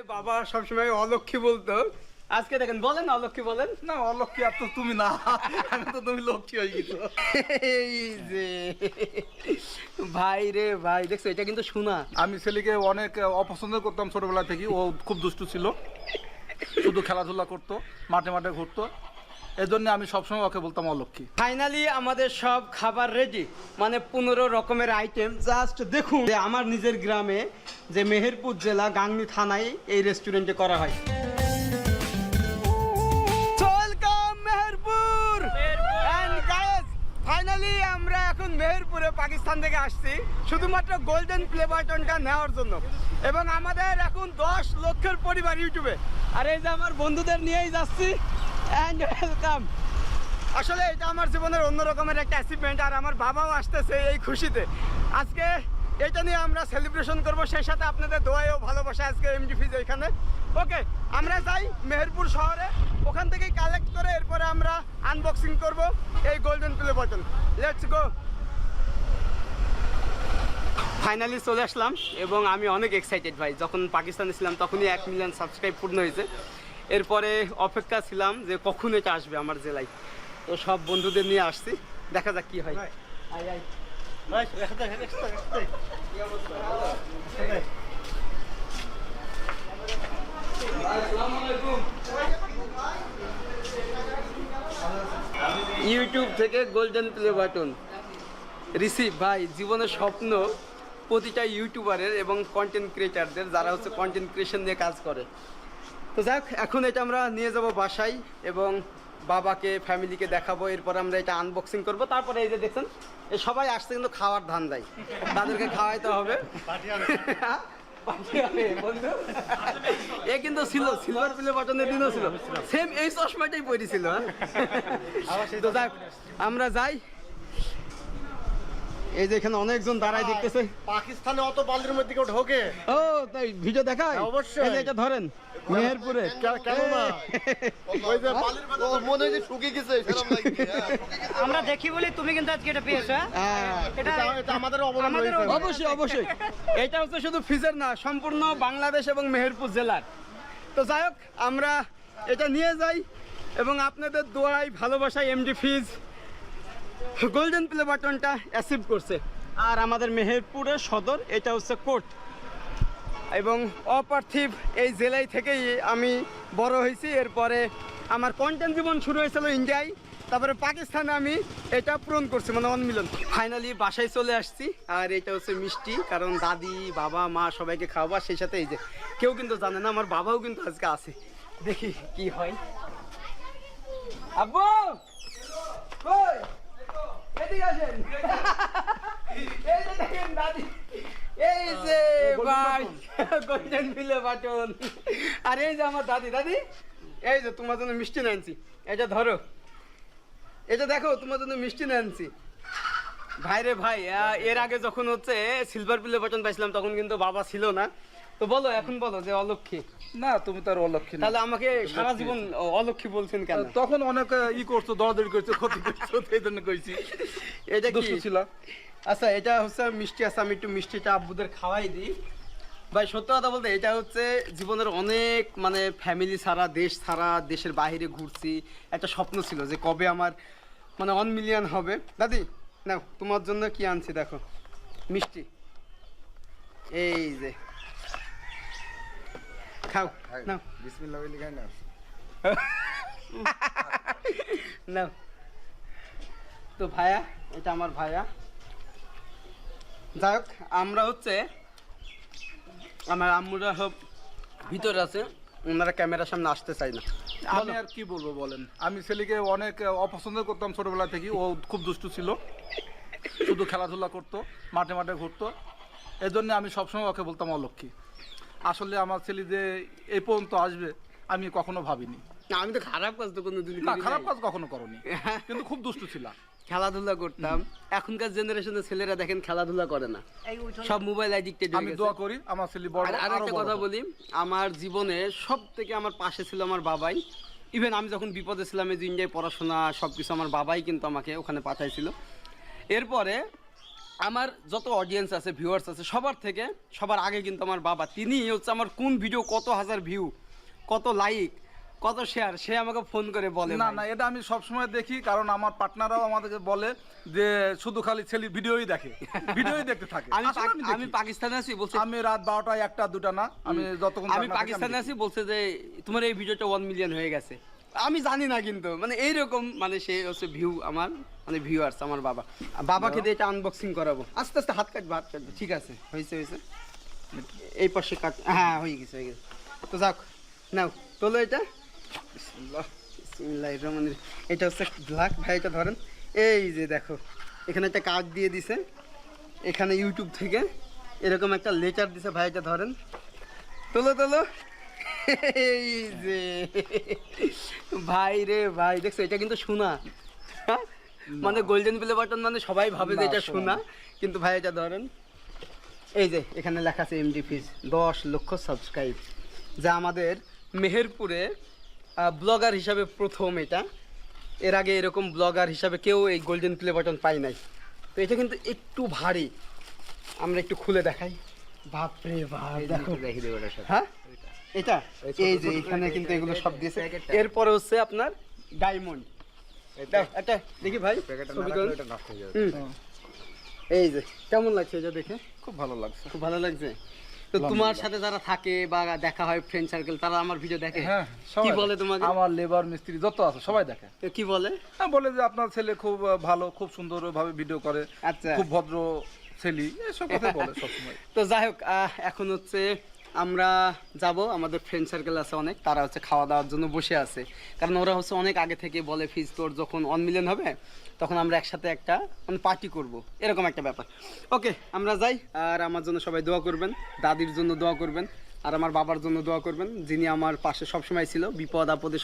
বাবা সবসময় অলক্ষী বলতো, আজকে দেখেন বলেন অলক্ষী বলেন না। অলক্ষী আর তো তুমি না, আমি তো তুমি লক্ষ্মী হয়ে গেছো। এই যে ভাই রে ভাই, দেখছো এটা কিন্তু শোনা। আমি ছেলেকে অনেক অপছন্দ করতাম ছোটবেলা থেকে। ও খুব দুষ্টু ছিল, শুধু খেলাধুলা করতো, মাঠে মাঠে ঘুরতো। এজন্য আমি সবসময় ওকে বলতাম অলক্ষী। ফাইনালি আমাদের সব খাবার রেডি, মানে 15 রকমের আইটেম। জাস্ট দেখুন যে আমার নিজের গ্রামে, যে মেহেরপুর জেলা গাংনী থানায় এই রেস্টুরেন্টে করা হয়। Welcome Meherpur. And guys, finally আমরা এখন মেহেরপুরে পাকিস্তান থেকে আসছি শুধুমাত্র গোল্ডেন প্লে বাটনটা নেওয়ার জন্য। এবং আমাদের এখন 10 লক্ষের পরিবার ইউটিউবে। আর এই যে আমার বন্ধুদের নিয়েই যাচ্ছি। And welcome. আসলে এটা আমার জীবনের অন্য রকমের একটা অ্যাচিভমেন্ট, আর আমার বাবাও আসতেছে এই খুশিতে। আজকে এটা নিয়ে আমরা সেলিব্রেশন করব, সেই সাথে আপনাদের দোয়ায়ও ভালোবাসা আজকে এমডি ফিজ এখানে। ওকে, আমরা যাই মেহেরপুর শহরে, ওখান থেকেই কালেক্ট করে এরপরে আমরা আনবক্সিং করব এই golden play button. Let's go. Finally চলে আসলাম এবং আমি অনেক এক্সাইটেড ভাই। যখন পাকিস্তানে ছিলাম তখনই 1 মিলিয়ন সাবস্ক্রাইব পূর্ণ হয়েছে। এরপরে অপেক্ষা ছিলাম যে কখন এটা আসবে আমার জেলায়। তো সব বন্ধুদের নিয়ে আসছি, দেখা যাক কি হয়। ইউটিউব থেকে গোল্ডেন প্লে বাটন রিসিভ ভাই, জীবনের স্বপ্ন প্রতিটা ইউটিউবারের এবং কন্টেন্ট ক্রিয়েটারদের, যারা হচ্ছে কন্টেন্ট ক্রিয়েশন নিয়ে কাজ করে। তো যাক, এখন এটা আমরা নিয়ে যাব বাসায় এবং বাবাকে, ফ্যামিলিকে দেখাবো। এরপর আমরা এটা আনবক্সিং করব। তারপরে এই যে দেখছেন, এই সবাই আসছে কিন্তু খাওয়ার ধান দেয়, তাদেরকে খাওয়াইতে হবে। বন্ধু এ কিন্তু ছিল সিলভার প্লে বাটনের দিনও ছিল, সেম এই চশমাটাই পরেছিল। তো যাক, আমরা যাই। এই যে এখানে অনেকজন দাঁড়ায় দেখতেছে। পাকিস্তানে অত বালির মধ্যে কেউ ঢোকে? ও তাই, ভিডিও দেখায় অবশ্যই। এই যে এটা ধরেন মেহেরপুরে। কেন না? ওই যে বালির মধ্যে মনে হয় যে শুকিয়ে গেছে, সেরকম লাগছে। আমরা দেখি বলি তুমি কিন্তু আজকে এটা পেয়েছো। হ্যাঁ, এটা আমাদের অবদান আমাদের রয়েছে। অবশ্যই অবশ্যই। এটা হচ্ছে শুধু ফিজের না, সম্পূর্ণ বাংলাদেশ এবং মেহেরপুর জেলার। তো যাই হোক, আমরা এটা নিয়ে যাই এবং আপনাদের দোয়ায় ভালোবাসায় এমডি ফিজ গোল্ডেন প্লে বাটনটা অ্যাচিভ করছে। আর আমাদের মেহেরপুরের সদর, এটা হচ্ছে কোর্ট। এবং অপার্থিব এই জেলায় থেকেই আমি বড় হয়েছি। এরপরে আমার কন্টেন্ট জীবন শুরু হয়েছিল ইন্ডিয়ায়, তারপরে পাকিস্তানে আমি এটা পূরণ করছি, মানে 1 মিলিয়ন। ফাইনালি বাসায় চলে আসছি। আর এটা হচ্ছে মিষ্টি, কারণ দাদি, বাবা, মা সবাইকে খাওয়াবো। সেই সাথে এই যে কেউ কিন্তু জানে না, আমার বাবাও কিন্তু আজকে আছে। দেখি কি হয়। আব্বু কই? এদিকে আসেন। এই যে দেখেন দাদি, এই যে ভাই গোল্ডেন প্লে বাটন। আর এই যে আমার দাদি। দাদি, এই যে তোমার জন্য মিষ্টি নিয়ে আনছি, এটা ধরো। এটা দেখো, তোমার জন্য মিষ্টি নিয়ে আনছি। ভাই রে ভাই, এর আগে যখন হচ্ছে সিলভার প্লে বাটন পাইছিলাম তখন কিন্তু বাবা ছিল না। তো বলো, এখন বলো যে অলক্ষী না, তুমি তার অলক্ষী না। তাহলে আমাকে সারা জীবন অলক্ষী বলছেন কেন? তখন অনেক করছো, দরাদরি করছো, ক্ষতি করছো, এই জন্য কইছি। এটা কি দুষ্টু ছিল। আচ্ছা, এটা হচ্ছে মিষ্টি আছে, আমি একটু মিষ্টিটা আব্বুদের খাওয়াই দিই। ভাই সত্যি কথা বলতে, এটা হচ্ছে জীবনের অনেক, মানে ফ্যামিলি ছাড়া, দেশ ছাড়া, দেশের বাইরে ঘুরছি। একটা স্বপ্ন ছিল যে কবে আমার মানে 1 মিলিয়ন হবে। দাদি নাও, তোমার জন্য কি আনছি দেখো, মিষ্টি। এই যে খাও, নাও বিসমিল্লাহ বলে খাই না। নাও। তো ভাইয়া, এটা আমার ভাইয়া। যাই হোক, আমরা হচ্ছে আমার আম্মুরা সব ভিতরে আছে, ওনারা ক্যামেরার সামনে আসতে চাই না। আমি আর কি বলবো বলেন, আমি ছেলেকে অনেক অপছন্দ করতাম ছোটবেলা থেকে। ও খুব দুষ্টু ছিল, শুধু খেলাধুলা করতো, মাঠে মাঠে ঘুরতো। এজন্য আমি সবসময় ওকে বলতাম অলক্ষী। আসলে আমার ছেলে যে এই পর্যন্ত আসবে আমি কখনো ভাবিনি। না, আমি তো খারাপ কাজ তো কোনোদিন না, খারাপ কাজ কখনো করনি, কিন্তু খুব দুষ্টু ছিল। খেলাধুলা করতাম। এখনকার জেনারেশনের ছেলেরা দেখেন খেলাধুলা করে না, সব মোবাইল অ্যাডিক্টেড। আমি দোয়া করি আমার ছেলে বড়। আর একটা কথা বলি, আমার জীবনে সব থেকে আমার পাশে ছিল আমার বাবাই। ইভেন আমি যখন বিপদে ছিলাম, এই যে ইন্ডিয়ায় পড়াশোনা সব কিছু, আমার বাবাই কিন্তু আমাকে ওখানে পাঠাইছিল। এরপরে আমার যত অডিয়েন্স আছে ভিউয়ার্স আছে সবার আগে কিন্তু আমার বাবা, তিনি হচ্ছে আমার কোন ভিডিও কত হাজার ভিউ, কত লাইক, কত শেয়ার, সে আমাকে ফোন করে বলে। না ভাই। না, এটা আমি সবসময় দেখি, কারণ আমার পার্টনাররাও আমাদেরকে বলে যে শুধু খালি ছেলে ভিডিওই দেখে, ভিডিওই দেখতে থাকে। আসলে আমি দেখি। পাকিস্তানে আছি বলছে, আমি রাত 12টায় 1টা 2টা না, আমি যতক্ষণ আমি জাগনা থাকি পাকিস্তানে দেখি। আছি বলছে যে তোমার এই ভিডিওটা 1 মিলিয়ন হয়ে গেছে। আমি জানি না কিন্তু মানে এইরকম মানে সে হচ্ছে ভিউ আমার মানে ভিউয়ার্স আমার বাবা। বাবাকে দিয়ে এটা আনবক্সিং করাবো, আস্তে আস্তে হাত কাটবে। ঠিক আছে, হয়েছে এই পাশে কাট, হ্যাঁ হয়ে গেছে। তো যাক, নাও তোলো এটা। বিসমিল্লাহির রহমানির রহিম। এটা হচ্ছে ব্ল্যাক, ভাই এটা ধরেন। এই যে দেখো এখানে একটা কার্ড দিয়ে দিছে, এখানে ইউটিউব থেকে এরকম একটা লেটার দিছে, ভাই এটা ধরেন। তোলো এই যে ভাই রে ভাই, দেখছো এটা কিন্তু সোনা, হ্যাঁ? মানে গোল্ডেন প্লে বাটন মানে সবাই ভাবে যে না, এটা সোনা সোনা, কিন্তু ভাই এটা ধরেন। এই যে এখানে লেখা আছে এমডি ফিজ 10 লক্ষ সাবস্ক্রাইব, যা আমাদের মেহেরপুরে ব্লগার হিসাবে প্রথম। এটা এর আগে এরকম ব্লগার হিসাবে কেউ এই গোল্ডেন প্লে বাটন পায় নাই। তো এটা কিন্তু একটু ভারী, আমরা একটু খুলে দেখাই। বাপরে বাপ, দেখো হ্যাঁ এটা এই যে এখানে কিন্তু এগুলো সব দিয়েছে। এরপরে হচ্ছে আপনার ডায়মন্ড, একটা দেখি ভাই ছবি করুন। এই যে কেমন লাগছে এটা দেখে? খুব ভালো লাগছে। খুব ভালো লাগছে। তো তোমার সাথে যারা থাকে বা দেখা হয় ফ্রেন্ড সার্কেল, তারা আমার ভিডিও দেখে? হ্যাঁ, কি সবাই বলে দেখে। তোমাকে? আমার লেবার মিস্ত্রি যত আছে সবাই দেখে। তো কি বলে? হ্যাঁ, বলে যে আপনার ছেলে খুব ভালো, খুব সুন্দরভাবে ভিডিও করে, আচ্ছা। খুব ভদ্র ছেলে, এসব কথা বলে সবসময়। তো যাই হোক, এখন হচ্ছে আমরা যাব, আমাদের ফ্রেন্ড সার্কেল আছে অনেক, তারা হচ্ছে খাওয়া দাওয়ার জন্য বসে আছে। কারণ ওরা হচ্ছে অনেক আগে থেকে বলে ফিজ তোর যখন 1 মিলিয়ন হবে তখন আমরা একসাথে একটা মানে পার্টি করব, এরকম একটা ব্যাপার। ওকে, আমরা যাই। আর আমার জন্য সবাই দোয়া করবেন, দাদির জন্য দোয়া করবেন, আর আমার বাবার জন্য দোয়া করবেন, যিনি আমার পাশে সবসময় ছিল বিপদ আপদে।